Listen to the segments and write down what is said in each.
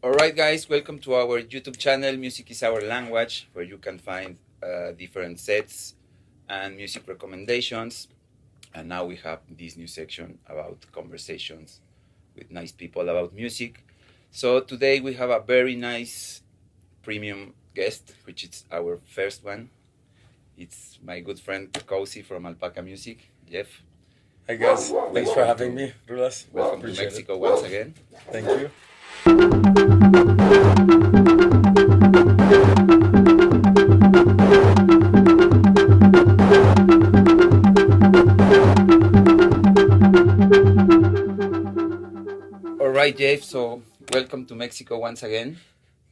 Alright, guys, welcome to our YouTube channel, Music is Our Language, where you can find different sets and music recommendations. And now we have this new section about conversations with nice people about music. So today we have a very nice premium guest, which is our first one. It's my good friend Kozy from AlpaKa MuziK, Jeff. Hey guys, thanks for having me, Rulas. Welcome to Mexico once again. Thank you. All right, Jeff, so welcome to Mexico once again.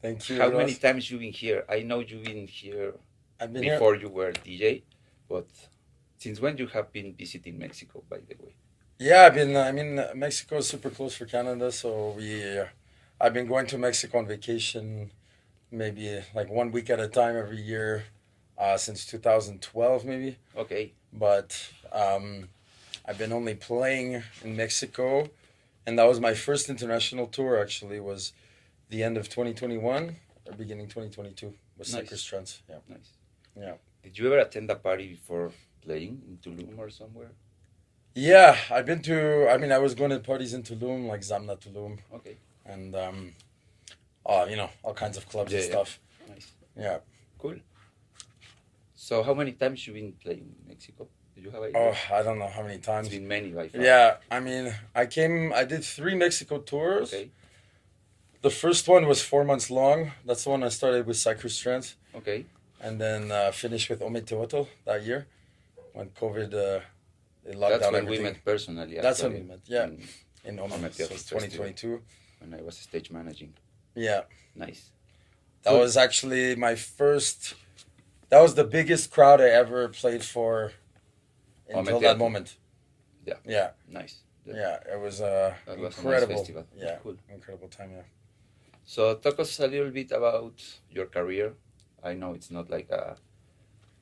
Thank you. How Rulas. many times you been here? I know you've been here I've been before you were DJ, but since when you have been visiting Mexico, by the way? Yeah, Mexico is super close for Canada, so I've been going to Mexico on vacation, maybe like 1 week at a time every year, since 2012 maybe. Okay. But I've been only playing in Mexico, and that was my first international tour. Actually, was the end of 2021 or beginning 2022 with Cypress Trance. Yeah. Nice. Yeah. Did you ever attend a party before playing in Tulum or somewhere? Yeah, I've been to. I was going to parties in Tulum, like Zamna Tulum, Okay. and all kinds of clubs and stuff. Nice. Yeah. Cool. So how many times you been playing in Mexico? Do you have an Oh, idea? I don't know how many times. It's been many by far. Yeah, I did 3 Mexico tours. Okay. The first one was 4 months long. That's the one I started with Cypress Trance, Okay. and then finished with Ometeotl that year, when COVID they locked That's down when everything. we met personally. That's when actually, we met, yeah. in In Ometeotl, Ometeotl so it's Festival. 2022. when I was stage managing. Yeah. Nice. That was actually my first. That was the biggest crowd I ever played for until that moment. Yeah. Yeah. Nice. Yeah. It was That was a nice incredible. festival. Yeah. Cool. Incredible time. Yeah. So talk us a little bit about your career. I know it's not like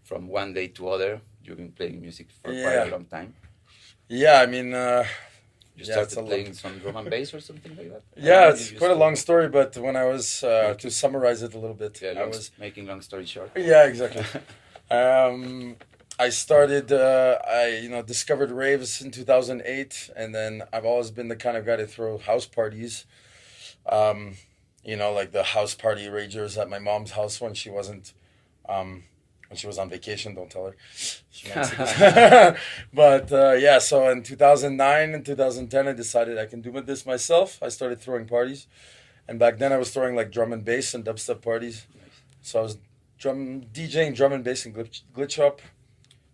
from one day to other. You've been playing music for quite a long time. Yeah. You started playing some drum and bass or something like that? Yeah, it's quite a long story, but when I was to summarize it a little bit, Yeah, I was making long story short. Yeah, exactly. I started. I discovered raves in 2008, and then I've always been the kind of guy to throw house parties. Like the house party ragers at my mom's house when she wasn't, when she was on vacation. Don't tell her. She might see this. But yeah, so in 2009 and 2010, I decided I can do this myself. I started throwing parties, and back then I was throwing like drum and bass and dubstep parties. Nice. So I was DJing drum and bass in Glitch Hop,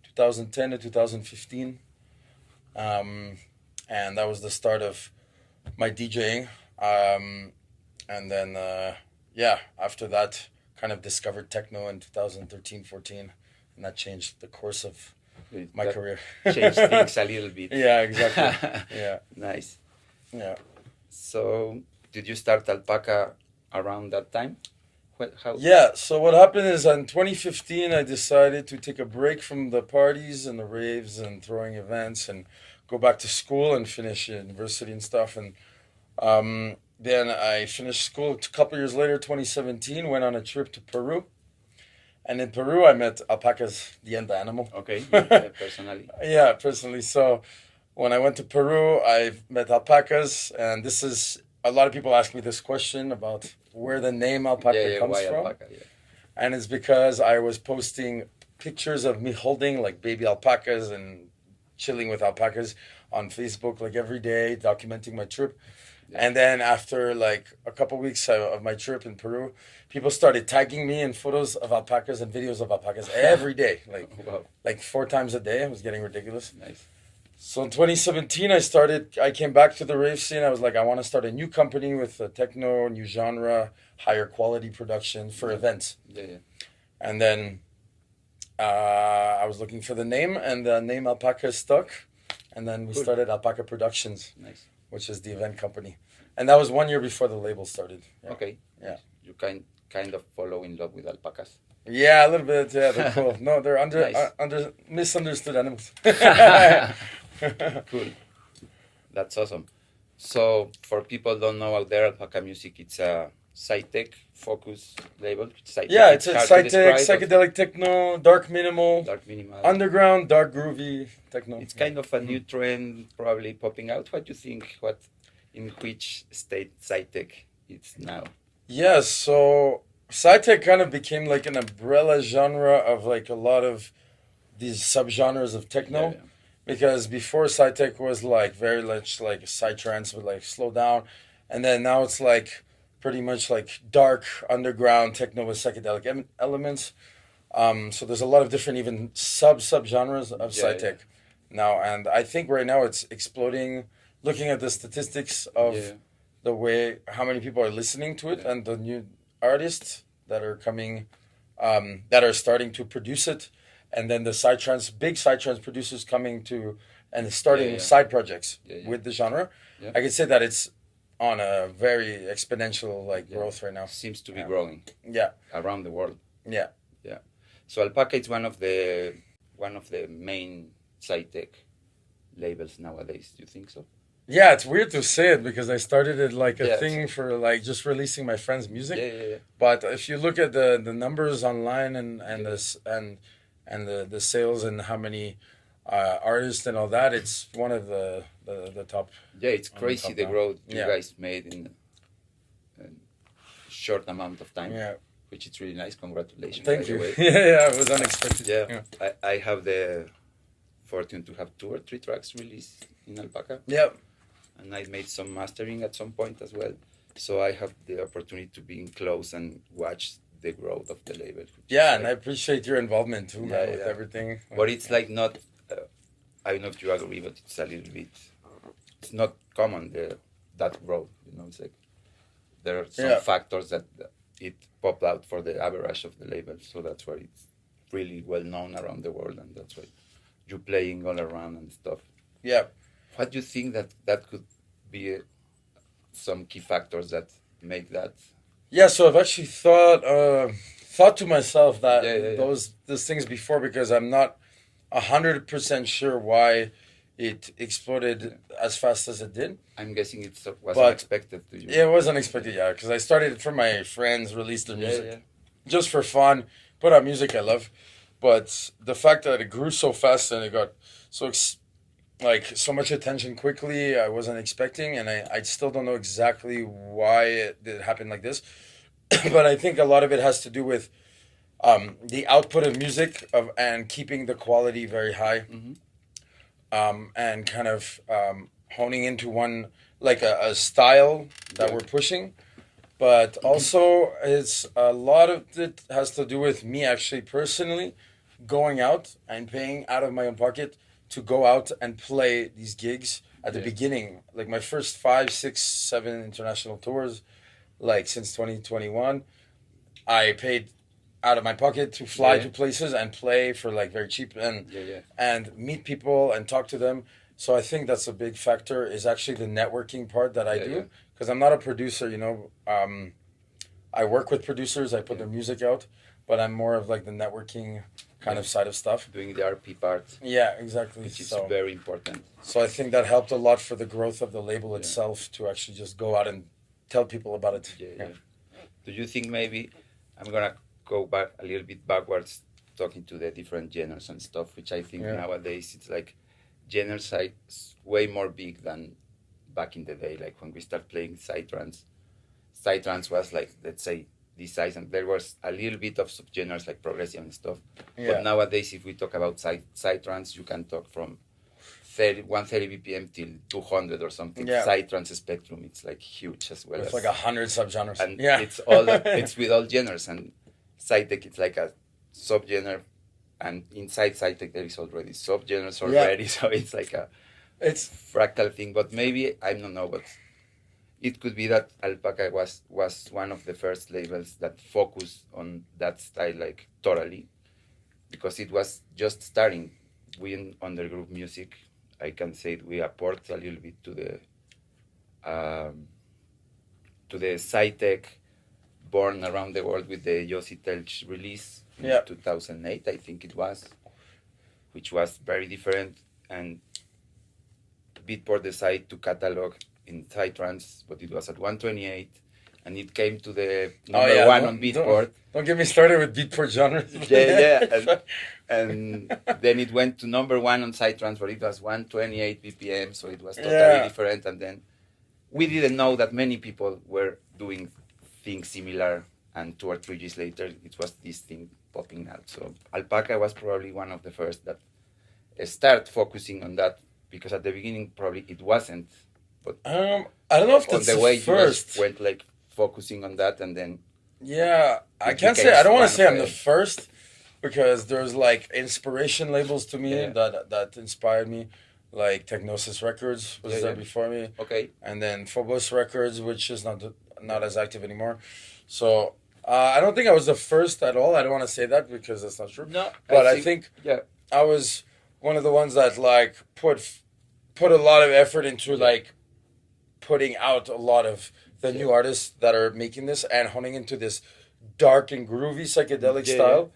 2010 to 2015, and that was the start of my DJing. And then after that, kind of discovered techno in 2013-14, and that changed the course of my career. Changed things a little bit. Yeah, exactly. Yeah. Nice. Yeah. So did you start AlpaKa around that time? How? Yeah, so what happened is in 2015, I decided to take a break from the parties and the raves and throwing events and go back to school and finish university and stuff. And then I finished school a couple years later, 2017, went on a trip to Peru. And in Peru, I met alpacas, the end animal. Okay, personally. Yeah, personally. So when I went to Peru, I met alpacas, and this is, a lot of people ask me this question about where the name alpaca comes from. Alpaca, yeah. And it's because I was posting pictures of me holding like baby alpacas and chilling with alpacas on Facebook like every day, documenting my trip. Yeah. And then after like a couple weeks of my trip in Peru, people started tagging me in photos of alpacas and videos of alpacas every day, like 4 times a day. It was getting ridiculous. Nice. So in 2017, I came back to the rave scene. I was like, I want to start a new company with a techno, new genre, higher quality production for events. Yeah. And then I was looking for the name, and the name AlpaKa stuck. And then we started AlpaKa Productions, which is the event company. And that was 1 year before the label started. Yeah. Okay. Yeah. You kind of follow in love with alpacas. Yeah, a little bit. Yeah, they're cool. No, they're under misunderstood animals. Cool. That's awesome. So for people who don't know out there, AlpaKa MuziK, it's a psytech focus label. Yeah, it's a hard to psytech, describe, psychedelic techno, dark minimal, dark minimal. underground, dark groovy techno. It's kind of a new trend probably popping out. What do you think? In which state psytech it's now? Yeah, so psytech kind of became like an umbrella genre of like a lot of these subgenres of techno. Yeah. Because before psytech was like very much like psytrance with like slow down, and then now it's like pretty much like dark underground techno with psychedelic elements. So there's a lot of different even subgenres of psytech now, and I think right now it's exploding. Looking at the statistics of the way how many people are listening to it and the new artists that are coming, that are starting to produce it. And then the big psytrance producers coming to and starting side projects with the genre. Yeah. I can say that it's on a very exponential growth right now. Seems to be growing. Yeah. Around the world. Yeah. Yeah. So AlpaKa is one of the main psytech labels nowadays. Do you think so? Yeah, it's weird to say it because I started it like a thing for like just releasing my friends' music. Yeah. But if you look at the numbers online and the sales and how many artists and all that, it's one of the top. Yeah, it's crazy the growth you guys made in a short amount of time. Yeah, which is really nice. Congratulations. Thank you. Yeah, it was unexpected. Yeah. I have the fortune to have 2 or 3 tracks released in AlpaKa. Yeah. And I made some mastering at some point as well. So I have the opportunity to be in close and watch the growth of the label. Yeah, and I appreciate your involvement too, man, with everything. But it's like not, I don't know if you agree, but it's a little bit, it's not common, that growth, it's like, there are some factors that it pop out for the average of the label. So that's why it's really well known around the world, and that's why you're playing all around and stuff. Yeah. What do you think that could be some key factors that make that? Yeah, so I've actually thought to myself that those things before, because I'm not 100% sure why it exploded as fast as it did. I'm guessing it was unexpected to you. Yeah, it was unexpected, because I started it for my friends, released their music just for fun, put out music I love. But the fact that it grew so fast and it got so much attention quickly, I wasn't expecting, and I still don't know exactly why it happened like this. But I think a lot of it has to do with the output of music and keeping the quality very high, and kind of honing into one, like a style that we're pushing. But also, it's a lot of it has to do with me actually personally going out and paying out of my own pocket to go out and play these gigs at the beginning. Like my first 5, 6, 7 international tours, like since 2021, I paid out of my pocket to fly to places and play for like very cheap and meet people and talk to them. So I think that's a big factor, is actually the networking part that I do. Because I'm not a producer, I work with producers, I put their music out, but I'm more of like the networking kind of side of stuff. Doing the RP part. Yeah, exactly. Which is very important. So I think that helped a lot for the growth of the label itself, to actually just go out and tell people about it. Yeah. Do you think maybe, I'm going to go back a little bit backwards, talking to the different genres and stuff, which I think nowadays it's like genres are way more big than back in the day. Like when we start playing psytrance was like, let's say, this size, and there was a little bit of subgenres like progressive and stuff. But nowadays, if we talk about psytrance, you can talk from 130 BPM till 200 or something. Psytrance spectrum, it's like huge as well. It's like 100 subgenres. And it's all it's with all genres. And psytech, it's like a subgenre, and inside psytech there is already subgenres already. So it's like it's fractal thing. But maybe, I don't know, but it could be that AlpaKa was one of the first labels that focused on that style, like totally, because it was just starting. We in Undergroove music, I can say we apport a little bit to the psytech born around the world with the Yossi Telch release in 2008, I think it was, which was very different, and Beatport decided to catalog in psytrance, but it was at 128, and it came to the number one on Beatport. Don't get me started with Beatport genres. Yeah. And then it went to number one on Psytrance, but it was 128 BPM, so it was totally different. And then we didn't know that many people were doing things similar, and 2 or 3 years later, it was this thing popping out. So AlpaKa was probably one of the first that start focusing on that, because at the beginning probably it wasn't. But I don't know if that's the way first. You went like focusing on that, and then I can't say. I don't want to say I'm the first, because there's like inspiration labels to me that inspired me, like Technosis Records was there before me. Okay. And then Phobos Records, which is not as active anymore. So I don't think I was the first at all. I don't want to say that because that's not true. No, but I think I was one of the ones that like put a lot of effort into like putting out a lot of the new artists that are making this and honing into this dark and groovy psychedelic style.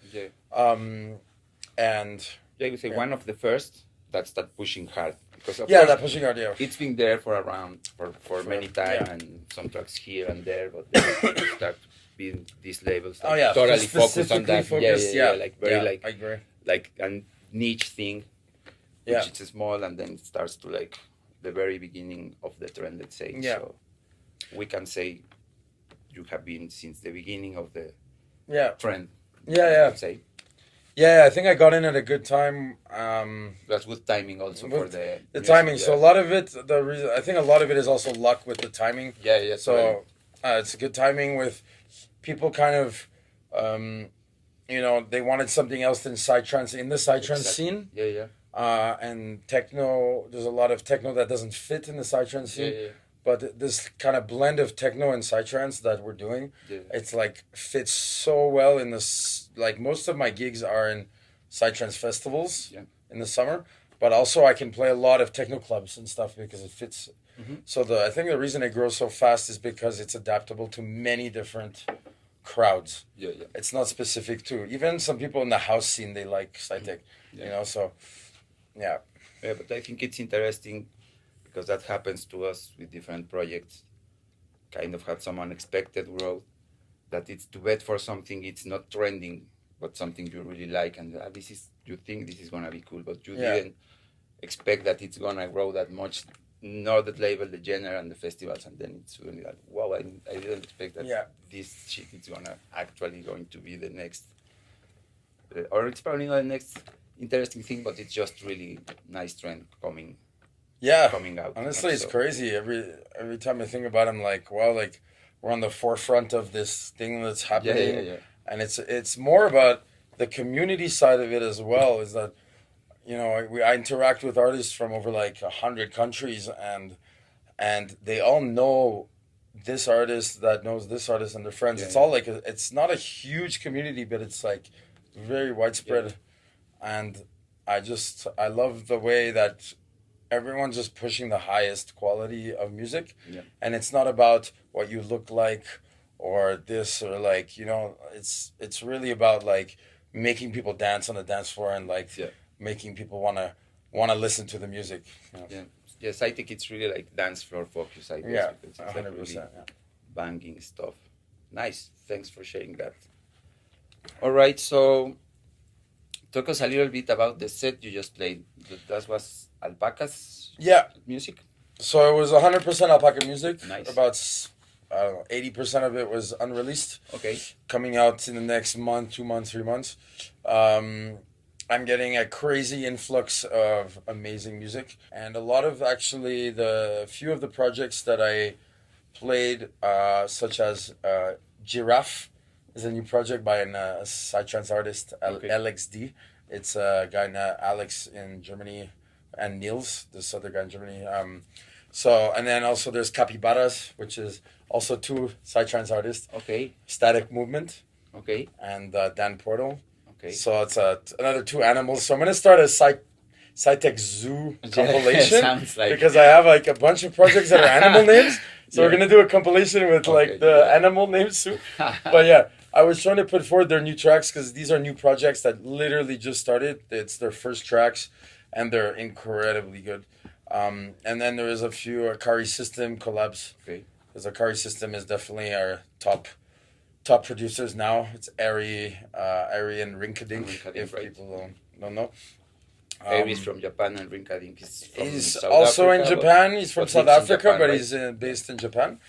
And I would say one of the first that start pushing hard, because of that pushing hard. It's been there for many time, and some tracks here and there, but then start being these labels totally focused on that. Like very I agree. Like a niche thing, which is small, and then it starts to like the very beginning of the trend, let's say. So we can say you have been since the beginning of the trend. I'd say. Yeah, I think I got in at a good time. That's good timing also for the music, timing. So a lot of it, I think a lot of it is also luck with the timing. So it's good timing with people kind of, they wanted something else than psytrance in the psytrance scene. And techno, there's a lot of techno that doesn't fit in the psytrance scene. But this kind of blend of techno and psytrance that we're doing, it's like fits so well in this. Like most of my gigs are in psytrance festivals in the summer, but also I can play a lot of techno clubs and stuff because it fits. So I think the reason it grows so fast is because it's adaptable to many different crowds. It's not specific to even some people in the house scene. They like psytech, So but I think it's interesting, because that happens to us with different projects. Kind of had some unexpected growth, that it's to bet for something it's not trending, but something you really like, and you think this is gonna be cool, but you didn't expect that it's gonna grow that much. Nor the label, the genre, and the festivals, and then it's really like, wow, I didn't expect that this shit is actually going to be the next, or it's probably not the next interesting thing, but it's just really nice trend coming out. Honestly, it's crazy. Every time I think about it, I'm like, wow, like we're on the forefront of this thing that's happening. And it's more about the community side of it as well, is that, I interact with artists from over like 100 countries, and they all know this artist that knows this artist and their friends. It's all like, it's not a huge community, but it's like very widespread. And I love the way that everyone's just pushing the highest quality of music. And it's not about what you look like or this or like, it's really about like making people dance on the dance floor and like making people want to listen to the music. Yes, I think it's really like dance floor focus. I guess, because it's 100%. Like really banging stuff. Nice. Thanks for sharing that. All right, so talk us a little bit about the set you just played. That was AlpaKa's music? So it was 100% AlpaKa MuziK. Nice. About, 80% of it was unreleased. Okay. Coming out in the next month, 2 months, 3 months. I'm getting a crazy influx of amazing music. And a lot of actually the few of the projects that I played, such as Giraffe, is a new project by a psytrance artist, LXD. It's a guy named Alex in Germany, and Niels, this other guy in Germany. And then also there's Capybaras, which is also 2 psytrance artists. Okay. Static Movement. Okay. And Dan Portal. Okay. So it's another 2 animals. So I'm gonna start a Psytech Zoo compilation. Sounds like, because I have like a bunch of projects that are animal names. So we're gonna do a compilation with animal names too. But I was trying to put forward their new tracks because these are new projects that literally just started. It's their first tracks, and they're incredibly good. And then there is a few Akari System collabs. Okay. because the Akari system is definitely our top producers now. It's Ari and Rinkadink, if right. people don't know. Ari is from Japan and Rinkadink is from He's South also Africa, in Japan. He's from but South lives in Africa, Japan, but right? he's based in Japan.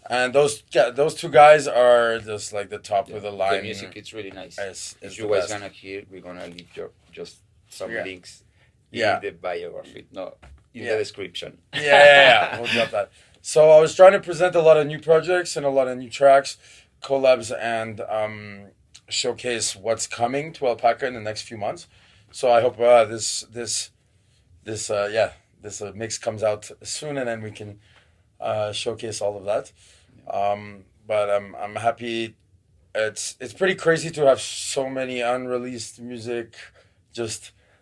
And those two guys are just like the top of the line. The music is really nice. If you guys gonna hear, we're gonna leave just some links in the biography, in the description. Yeah. We'll drop that. So I was trying to present a lot of new projects and a lot of new tracks, collabs, and showcase what's coming to AlpaKa in the next few months. So I hope this mix comes out soon, and then we can showcase all of that. But I'm happy. It's pretty crazy to have so many unreleased music.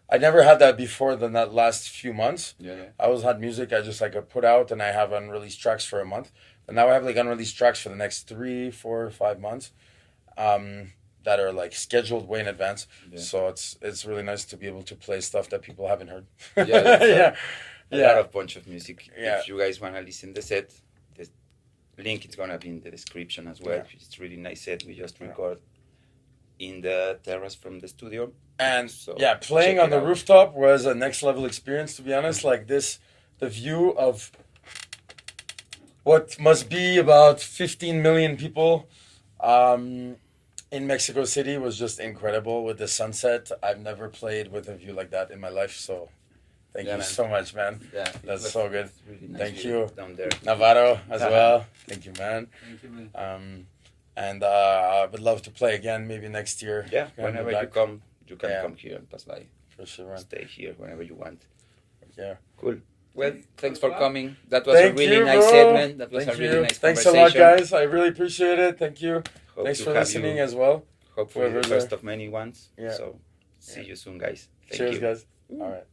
I never had that before than that last few months. I always had music I just put out, and I have unreleased tracks for a month. And now I have unreleased tracks for the next 3, 4, 5 months. That are scheduled way in advance. So it's really nice to be able to play stuff that people haven't heard. A lot of bunch of music. If you guys want to listen to the set, the link is gonna be in the description as well. It's really nice set. We just record in the terrace from the studio. And playing on the rooftop was a next level experience, to be honest. The view of what must be about 15 million people in Mexico City was just incredible with the sunset. I've never played with a view like that in my life, so thank you so much, man. Yeah, that's so good. Really nice thank you. Down there. Navarro as well. Thank you, man. Thank you, man. And I would love to play again maybe next year. Yeah, whenever you come, you can come here and pass by. For sure, man. Stay here whenever you want. Yeah. Cool. Well, thanks for coming. That was a really nice bro. segment. That was Thank a really nice Thanks conversation. a lot, guys. I really appreciate it. Thank you. Hope Thanks to for have listening you, as well. Hopefully the Whoever's first there. of many ones. Yeah. So see you soon, guys. Thank Cheers, you. guys. All right.